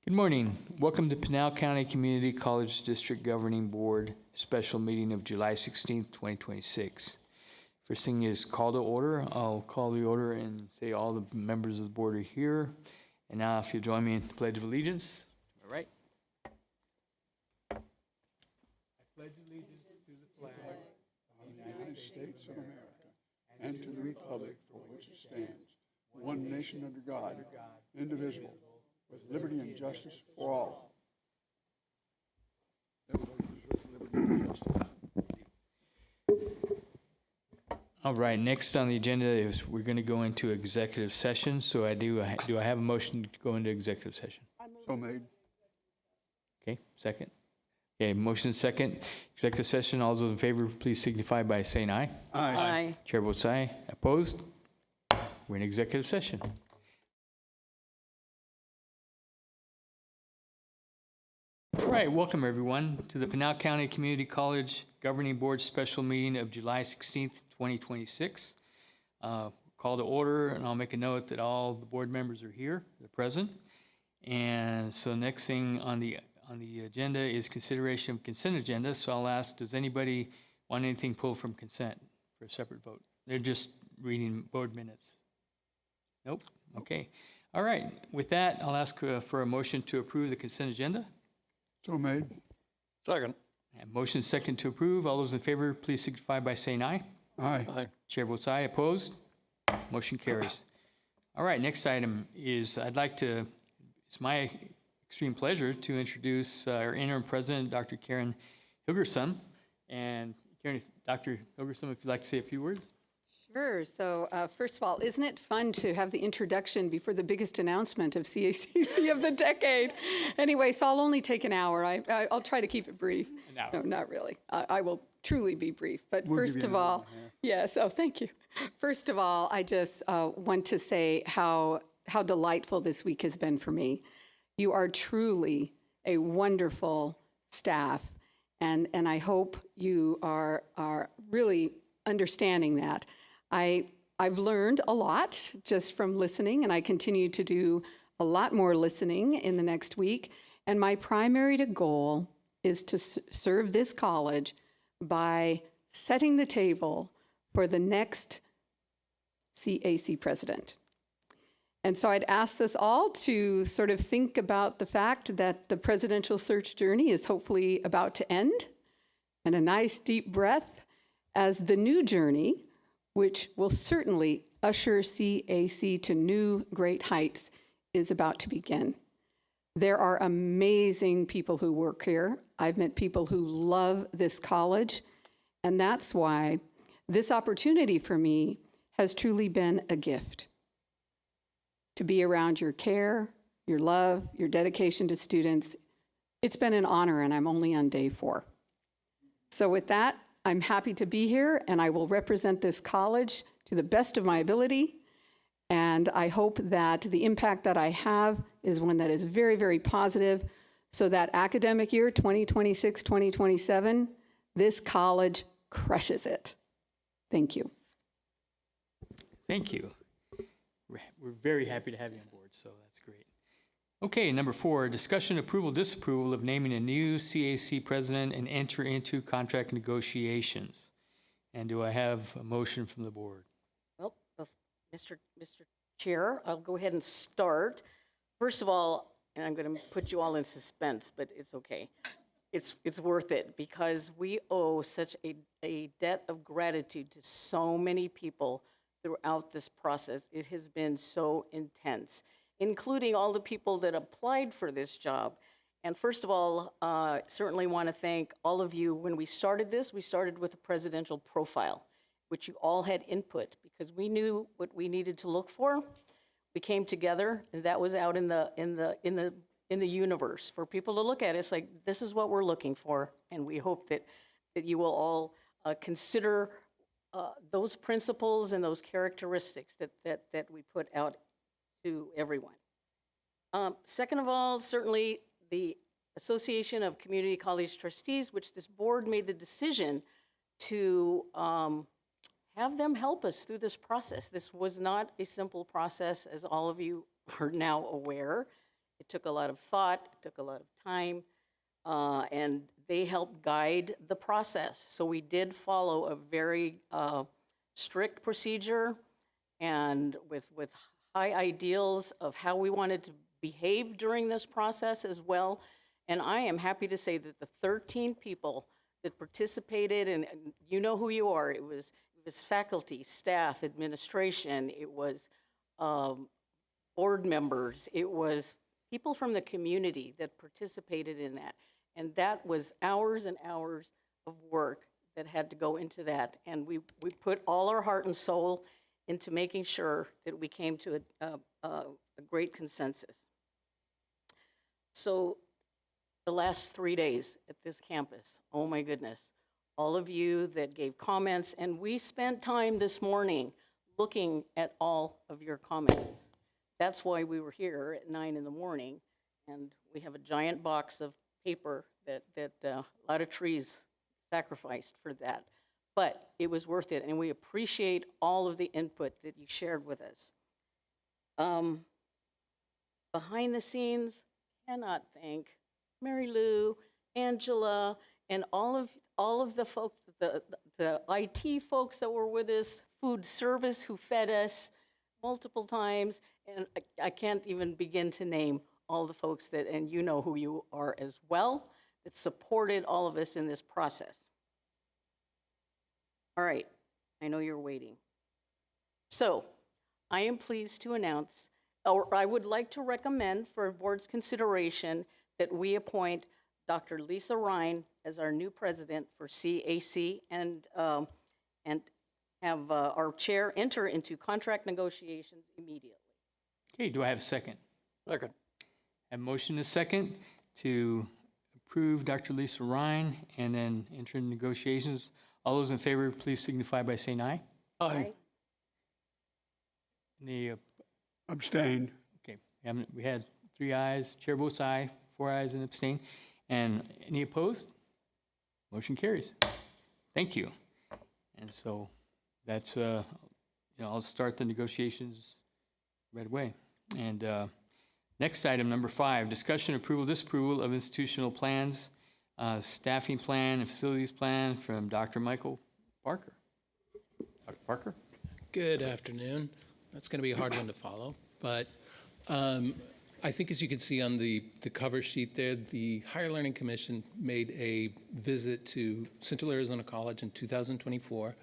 Good morning. Welcome to Pinal County Community College District Governing Board Special Meeting of July 16th, 2026. First thing is call to order. I'll call the order and say all the members of the board are here. And now if you'll join me in the Pledge of Allegiance. All right. I pledge allegiance to the flag of the United States of America and to the republic for which it stands, one nation under God, indivisible, with liberty and justice for all. All right, next on the agenda is we're going to go into executive session. So do I have a motion to go into executive session? So made. Okay, second. Okay, motion second. Executive session. All those in favor, please signify by saying aye. Aye. Aye. Chair votes aye. Opposed? We're in executive session. All right, welcome everyone to the Pinal County Community College Governing Board Special Meeting of July 16th, 2026. Call to order, and I'll make a note that all the board members are here, they're present. And so next thing on the agenda is consideration of consent agenda. So I'll ask, does anybody want anything pulled from consent for a separate vote? They're just reading board minutes. Nope. Okay. All right. With that, I'll ask for a motion to approve the consent agenda. So made. Second. And motion second to approve. All those in favor, please signify by saying aye. Aye. Aye. Chair votes aye. Opposed? Motion carries. All right, next item is it's my extreme pleasure to introduce our interim president, Dr. Karen Hilgerson. And Karen, Dr. Hilgerson, if you'd like to say a few words. Sure. So first of all, isn't it fun to have the introduction before the biggest announcement of CACC of the decade? Anyway, so I'll only take an hour. I'll try to keep it brief. An hour. No, not really. I will truly be brief. But We'll first give of you an hour all, and a half. yes, oh, thank you. First of all, I just want to say how delightful this week has been for me. You are truly a wonderful staff, and I hope you are really understanding that. I've learned a lot just from listening, and I continue to do a lot more listening in the next week. And my primary goal is to serve this college by setting the table for the next CAC president. And so I'd ask us all to sort of think about the fact that the presidential search journey is hopefully about to end, and a nice deep breath as the new journey, which will certainly usher CAC to new great heights, is about to begin. There are amazing people who work here. I've met people who love this college, and that's why this opportunity for me has truly been a gift. To be around your care, your love, your dedication to students, it's been an honor, and I'm only on day 4. So with that, I'm happy to be here, and I will represent this college to the best of my ability. And I hope that the impact that I have is one that is very, very positive, so that academic year 2026, 2027, this college crushes it. Thank you. Thank you. We're very happy to have you on board, so that's great. Okay, number 4, discussion, approval, disapproval of naming a new CAC president and enter into contract negotiations. And do I have a motion from the board? Well, Mr. Chair, I'll go ahead and start. First of all, and I'm going to put you all in suspense, but it's okay. It's worth it, because we owe such a debt of gratitude to so many people throughout this process. It has been so intense, including all the people that applied for this job. And first of all, certainly want to thank all of you. When we started this, we started with a presidential profile, which you all had input, because we knew what we needed to look for. We came together, and that was out in the universe for people to look at. It's like, this is what we're looking for, and we hope that you will all consider those principles and those characteristics that we put out to everyone. Second of all, certainly the Association of Community College Trustees, which this board made the decision to have them help us through this process. This was not a simple process, as all of you are now aware. It took a lot of thought, it took a lot of time, and they helped guide the process. So we did follow a very strict procedure and with high ideals of how we wanted to behave during this process as well. And I am happy to say that the 13 people that participated, and you know who you are, it was faculty, staff, administration, it was board members, it was people from the community that participated in that. And that was hours and hours of work that had to go into that. And we put all our heart and soul into making sure that we came to a great consensus. So the last 3 days at this campus, oh my goodness, all of you that gave comments, and we spent time this morning looking at all of your comments. That's why we were here at 9 in the morning, and we have a giant box of paper that a lot of trees sacrificed for that. But it was worth it, and we appreciate all of the input that you shared with us. Behind the scenes, cannot thank Mary Lou, Angela, and all of the folks, the IT folks that were with us, food service who fed us multiple times, and I can't even begin to name all the folks that, and you know who you are as well, that supported all of us in this process. All right, I know you're waiting. So, I am pleased to announce, or I would like to recommend for board's consideration that we appoint Dr. Lisa Ryan as our new president for CAC and have our chair enter into contract negotiations immediately. Okay, do I have a second? Second. I have a motion and a second to approve Dr. Lisa Ryan and then enter into negotiations. All those in favor, please signify by saying aye. Aye. Any, Abstain. okay, we had 3 ayes, chair votes aye, 4 ayes and abstain. And any opposed? Motion carries. Thank you. And so that's, I'll start the negotiations right away. And next item, number 5, discussion, approval, disapproval of institutional plans, staffing plan and facilities plan from Dr. Michael Parker. Dr. Parker? Good afternoon. That's going to be a hard one to follow, but I think as you can see on the cover sheet there, the Higher Learning Commission made a visit to Central Arizona College in 2024,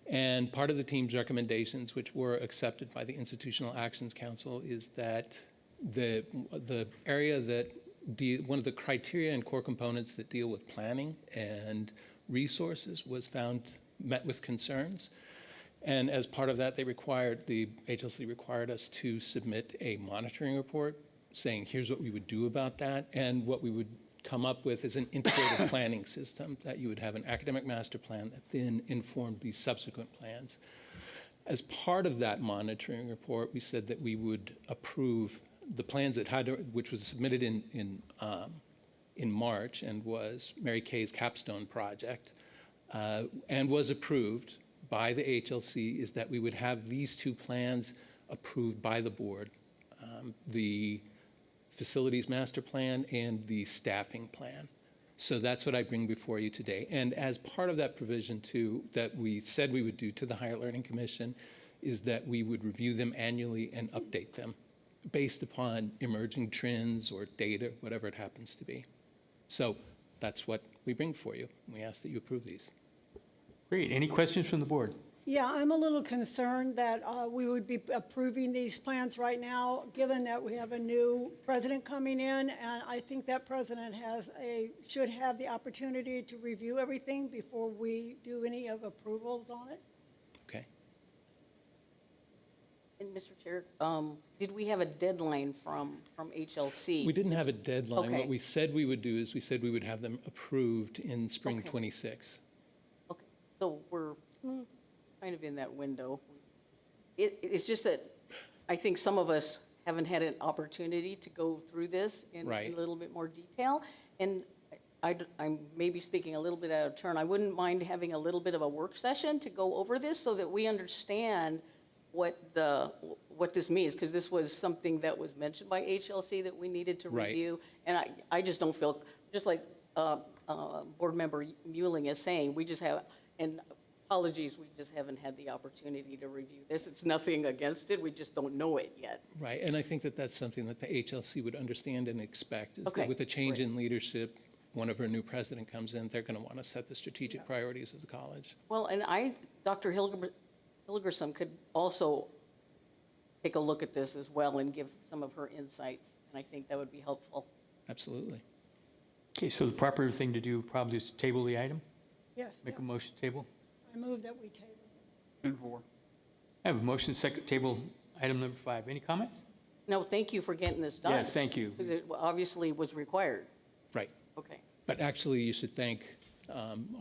and part of the team's recommendations, which were accepted by the Institutional Actions Council, is that the area that one of the criteria and core components that deal with planning and resources was met with concerns. And as part of that, the HLC required us to submit a monitoring report saying, here's what we would do about that, and what we would come up with is an integrated planning system, that you would have an academic master plan that then informed the subsequent plans. As part of that monitoring report, we said that we would approve the plans that which was submitted in March and was Mary Kay's capstone project, and was approved by the HLC, is that we would have these 2 plans approved by the board, the facilities master plan and the staffing plan. So that's what I bring before you today. And as part of that provision too, that we said we would do to the Higher Learning Commission, is that we would review them annually and update them based upon emerging trends or data, whatever it happens to be. So that's what we bring for you. We ask that you approve these. Great. Any questions from the board? Yeah, I'm a little concerned that we would be approving these plans right now, given that we have a new president coming in, and I think that president should have the opportunity to review everything before we do any of approvals on it. Okay. And Mr. Chair, did we have a deadline from HLC? We didn't have a deadline. Okay. What we said we would do is we said we would have them approved in spring Okay. 26. Okay, so we're kind of in that window. It's just that I think some of us haven't had an opportunity to go through this in Right. a little bit more detail. And I'm maybe speaking a little bit out of turn. I wouldn't mind having a little bit of a work session to go over this so that we understand what what this means, because this was something that was mentioned by HLC that we needed to Right. review. And I just don't feel, just like Board Member Muelling is saying, we just have, and apologies, we just haven't had the opportunity to review this. It's nothing against it, we just don't know it yet. Right, and I think that that's something that the HLC would understand and expect, is Okay, that with a change great. in leadership, whenever a new president comes in, they're going to want to set the strategic priorities of the college. Well, and Dr. Hilgerson could also take a look at this as well and give some of her insights, and I think that would be helpful. Absolutely. Okay, so the proper thing to do probably is to table the item, Yes, make a motion to table. I move that we table. And for. I have a motion, second table, item number 5. Any comments? No, thank you for getting this done. Yes, thank you. Because it obviously was required. Right. Okay. But actually, you should thank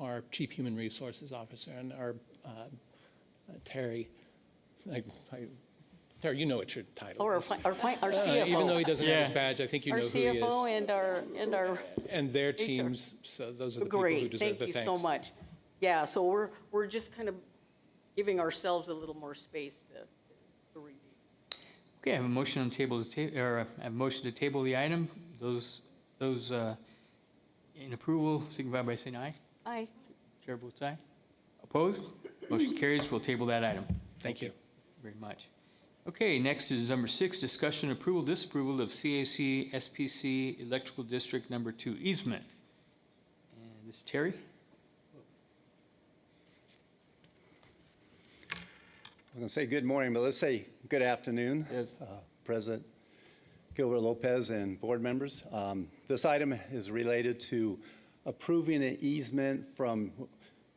our Chief Human Resources Officer and our Terry. Terry, you know what your title Or is. our CFO. Even though he doesn't have his Yeah. badge, I think you Our know who he is. CFO and our, And their teams, so those are the people who great, deserve thank the you thanks. so much. Yeah, so we're just kind of giving ourselves a little more space to review. Okay, I have a motion on table, or I have a motion to table the item. Those in approval signify by saying aye. Aye. Chair votes aye. Opposed? Motion carries. We'll table that item. Thank you. Very much. Okay, next is number 6, discussion approval, disapproval of CAC SPC Electrical District Number 2 easement. And this is Terry? I'm going to say good morning, but let's say good afternoon. Yes. President Gilbert Lopez and board members. This item is related to approving an easement from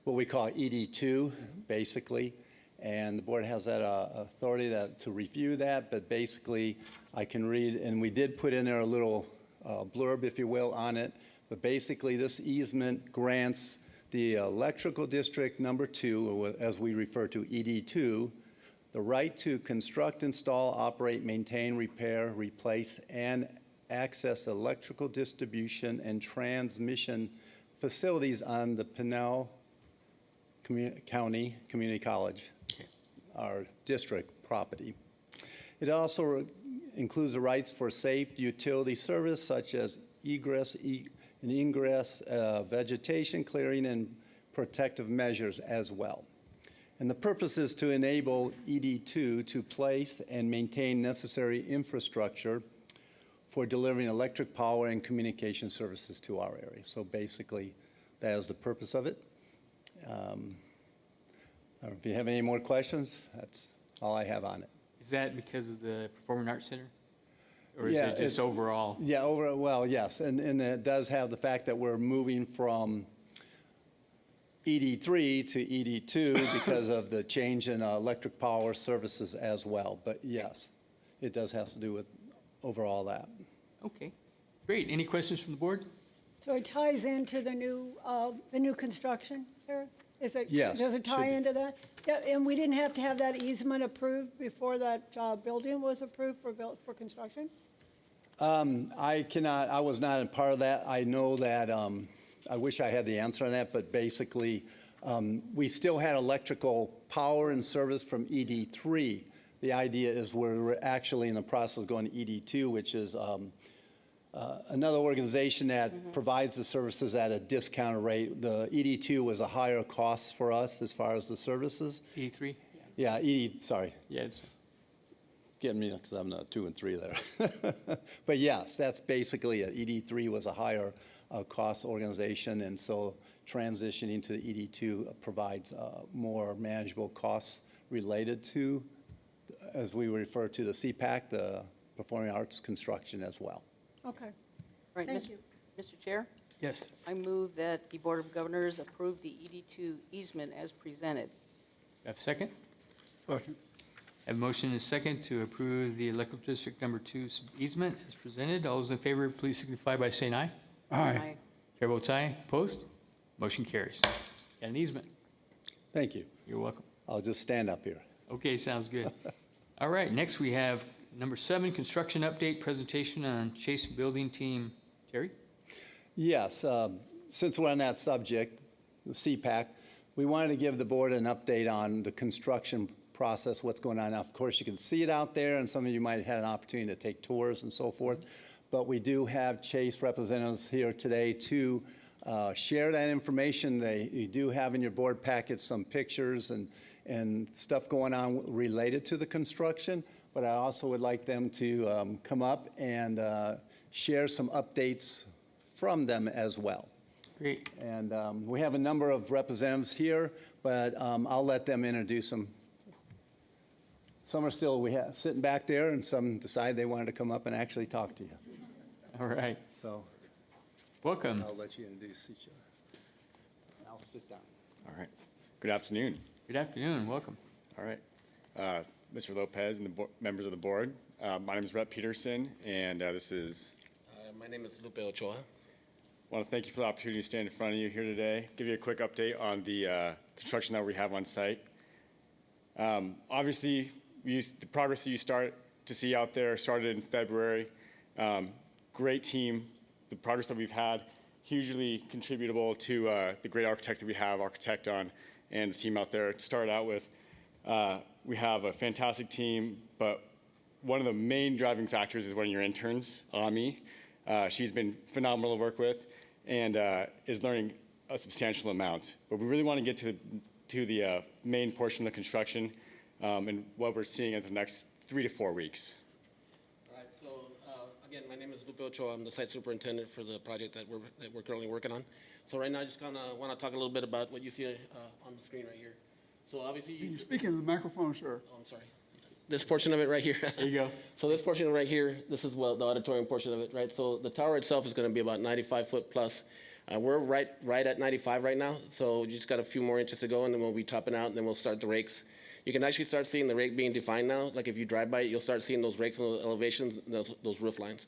what we call ED2, basically. And the board has that authority to review that, but basically I can read, and we did put in there a little blurb, if you will, on it. But basically this easement grants the Electrical District Number 2, or as we refer to ED2, the right to construct, install, operate, maintain, repair, replace, and access electrical distribution and transmission facilities on the Pinal County Community College, our district property. It also includes the rights for safe utility service such as egress and ingress, vegetation clearing, and protective measures as well. And the purpose is to enable ED2 to place and maintain necessary infrastructure for delivering electric power and communication services to our area. So basically, that is the purpose of it. If you have any more questions, that's all I have on it. Is that because of the Performing Arts Center? Or is Yeah, it just it's- overall? Yeah, well, yes, and it does have the fact that we're moving from ED3 to ED2 because of the change in electric power services as well. But yes, it does have to do with overall that. Okay, great. Any questions from the board? So it ties into the new construction, Eric? Is it? Yes, Does it tie should be. into that? Yeah, and we didn't have to have that easement approved before that building was approved for construction? I was not a part of that. I know that, I wish I had the answer on that, but basically, we still had electrical power and service from ED3. The idea is we're actually in the process of going to ED2, which is another organization that provides the services at a discounted rate. The ED2 was a higher cost for us as far as the services. E3? Yeah, sorry. Yeah, it's, Getting me, because I'm not 2 and 3 there. But yes, that's basically it. ED3 was a higher cost organization, and so transitioning to the ED2 provides more manageable costs related to, as we refer to the CPAC, the Performing Arts Construction as well. Okay. Right, Thank Mr. you. Mr. Chair, yes. I move that the Board of Governors approve the ED2 easement as presented. Have a second? Second. Have a motion and a second to approve the Electrical District Number 2 easement as presented. All those in favor, please signify by saying aye. Aye. Chair votes aye. Opposed? Motion carries. Got an easement. Thank you. You're welcome. I'll just stand up here. Okay, sounds good. All right, next we have number 7, construction update presentation on Chase Building Team. Terry? Yes, since we're on that subject, the CPAC, we wanted to give the board an update on the construction process, what's going on. Now, of course, you can see it out there, and some of you might have had an opportunity to take tours and so forth. But we do have Chase representatives here today to share that information. You do have in your board packet some pictures and stuff going on related to the construction, but I also would like them to come up and share some updates from them as well. Great. And we have a number of representatives here, but I'll let them introduce them. Some are still sitting back there, and some decide they wanted to come up and actually talk to you. All right. So Welcome. I'll let you introduce each other. I'll sit down. All right. Good afternoon. Good afternoon. Welcome. All right. Mr. Lopez and the members of the board. My name is Rhett Peterson, and this is. My name is Lupe Ochoa. I want to thank you for the opportunity to stand in front of you here today, give you a quick update on the construction that we have on site. Obviously, the progress that you start to see out there started in February. Great team. The progress that we've had, hugely contributable to the great architect that we have, Architect on, and the team out there. To start out with, we have a fantastic team, but one of the main driving factors is one of your interns, Ami. She's been phenomenal to work with and is learning a substantial amount. But we really want to get to the main portion of the construction and what we're seeing in the next 3 to 4 weeks. All right, so again, my name is Lupe Ochoa. I'm the site superintendent for the project that we're currently working on. So right now, I just kind of want to talk a little bit about what you see on the screen right here. So obviously, Can you speak into the microphone, sir? oh, I'm sorry. This portion of it right here. There you go. So this portion right here, this is the auditorium portion of it, right? So the tower itself is going to be about 95 foot plus. We're right at 95 right now, so we just got a few more inches to go, and then we'll be topping out, and then we'll start the rakes. You can actually start seeing the rake being defined now. Like if you drive by it, you'll start seeing those rakes and those elevations, those roof lines.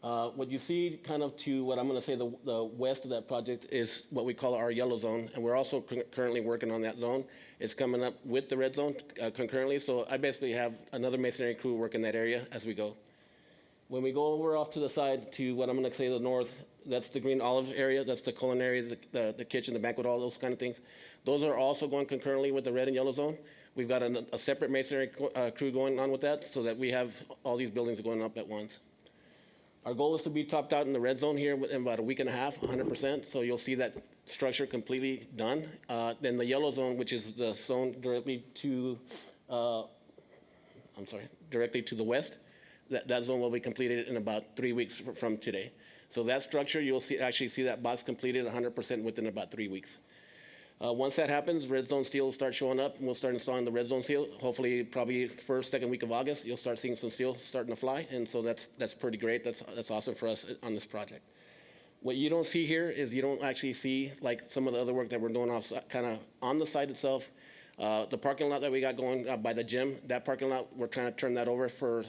What you see kind of to what I'm going to say the west of that project is what we call our yellow zone, and we're also currently working on that zone. It's coming up with the red zone concurrently, so I basically have another masonry crew working that area as we go. When we go over off to the side to what I'm going to say the north, that's the green olive area, that's the culinary, the kitchen, the banquet hall, those kind of things. Those are also going concurrently with the red and yellow zone. We've got a separate masonry crew going on with that so that we have all these buildings going up at once. Our goal is to be topped out in the red zone here in about a week and a half, 100%. So you'll see that structure completely done. Then the yellow zone, which is the zone directly to, directly to the west, that zone will be completed in about 3 weeks from today. So that structure, you'll actually see that box completed 100% within about 3 weeks. Once that happens, red zone steel will start showing up, and we'll start installing the red zone steel. Hopefully, probably first, second week of August, you'll start seeing some steel starting to fly, and so that's pretty great. That's awesome for us on this project. What you don't see here is you don't actually see like some of the other work that we're doing off kind of on the site itself. The parking lot that we got going by the gym, that parking lot, we're trying to turn that over for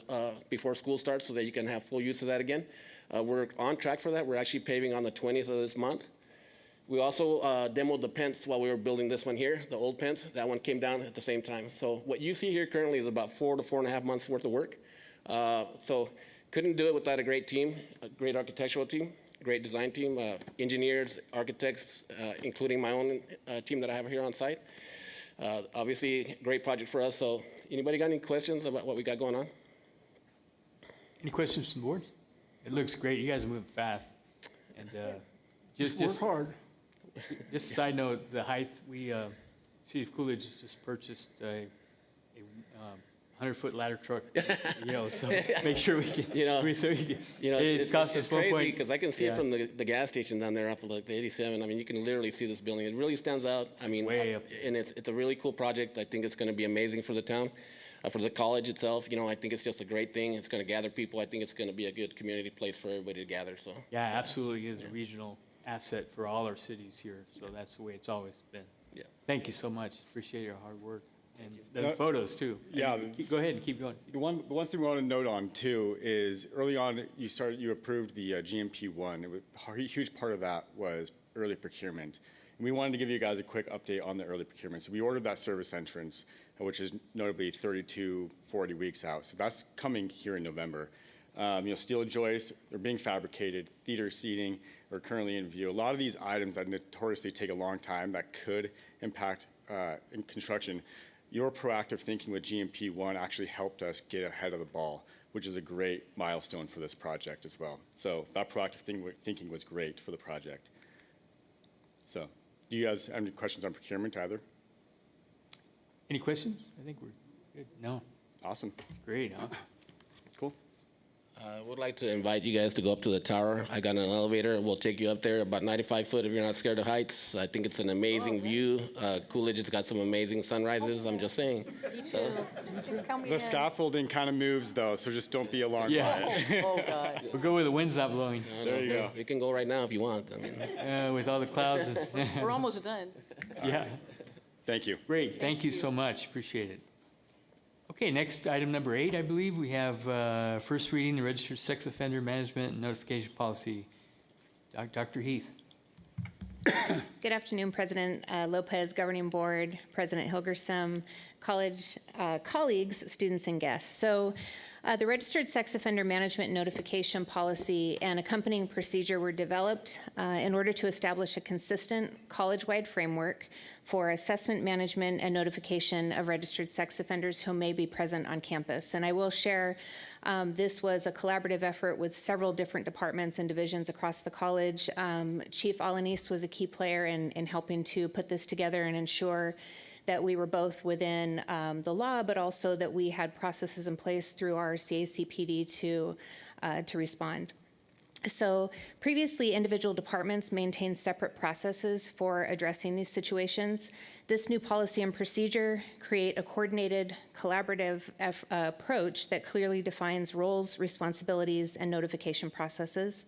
before school starts so that you can have full use of that again. We're on track for that. We're actually paving on the 20th of this month. We also demoed the pens while we were building this one here, the old pens. That one came down at the same time. So what you see here currently is about 4 to 4.5 months worth of work. So couldn't do it without a great team, a great architectural team, great design team, engineers, architects, including my own team that I have here on site. Obviously, great project for us. So anybody got any questions about what we got going on? Any questions from the board? It looks great. You guys are moving fast. And Work hard. just a side note, the height, City of Coolidge just purchased a 100-foot ladder truck, so make sure we can, it costs us it's crazy because I can see it from the gas station down there off of the 87. I mean, you can literally see this building. It really stands out. I mean, Way up. And it's a really cool project. I think it's going to be amazing for the town, for the college itself. I think it's just a great thing. It's going to gather people. I think it's going to be a good community place for everybody to gather. So Yeah, absolutely is a regional asset for all our cities here, so that's the way it's always been. Yeah. Thank you so much. Appreciate your hard work. And the photos, too. Yeah. Go ahead and keep going. The one thing we want to note on too is early on you approved the GMP1. A huge part of that was early procurement, and we wanted to give you guys a quick update on the early procurement. So we ordered that service entrance, which is notably 32, 40 weeks out. So that's coming here in November. Steel joists, they're being fabricated. Theater seating are currently in view. A lot of these items that notoriously take a long time that could impact in construction. your proactive thinking with GMP1 actually helped us get ahead of the ball, which is a great milestone for this project as well. So that proactive thinking was great for the project. So do you guys have any questions on procurement either? Any questions? I think we're good. No, Awesome. great, huh? Cool. I would like to invite you guys to go up to the tower. I got an elevator. We'll take you up there, about 95 foot if you're not scared of heights. I think it's an amazing view. Coolidge has got some amazing sunrises, I'm just saying. The scaffolding kind of moves though, so just don't be alarmed Yeah. by it. Oh, God. We'll go where the wind's not blowing, There you go. You can go right now if you want. I mean, with all the clouds. We're almost done. Yeah, Thank you. great, thank you so much, appreciate it. Okay, next, item number 8, I believe, we have first reading, the registered sex offender management and notification policy. Dr. Heath. Good afternoon, President Lopez, Governing Board, President Hilgersom, college colleagues, students, and guests. So the registered sex offender management notification policy and accompanying procedure were developed in order to establish a consistent college-wide framework for assessment, management, and notification of registered sex offenders who may be present on campus. And I will share, this was a collaborative effort with several different departments and divisions across the college. Chief Alanis was a key player in helping to put this together and ensure that we were both within the law, but also that we had processes in place through our CACPD to respond. So previously, individual departments maintained separate processes for addressing these situations. This new policy and procedure create a coordinated, collaborative approach that clearly defines roles, responsibilities, and notification processes,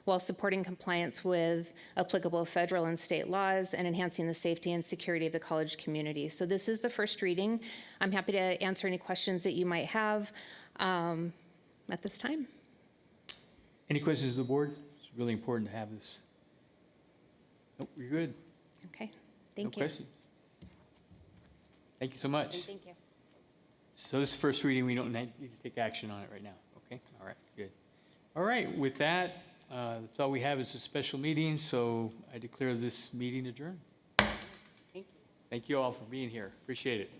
while supporting compliance with applicable federal and state laws and enhancing the safety and security of the college community. So this is the first reading. I'm happy to answer any questions that you might have at this time. Any questions of the board? It's really important to have this. Nope, you're good. Okay, No thank you. questions. Thank you so much. Thank you. So this is first reading, we don't need to take action on it right now, okay? All right, good. All right, with that, that's all we have is a special meeting, so I declare this meeting adjourned. Thank you. Thank you all for being here, appreciate it.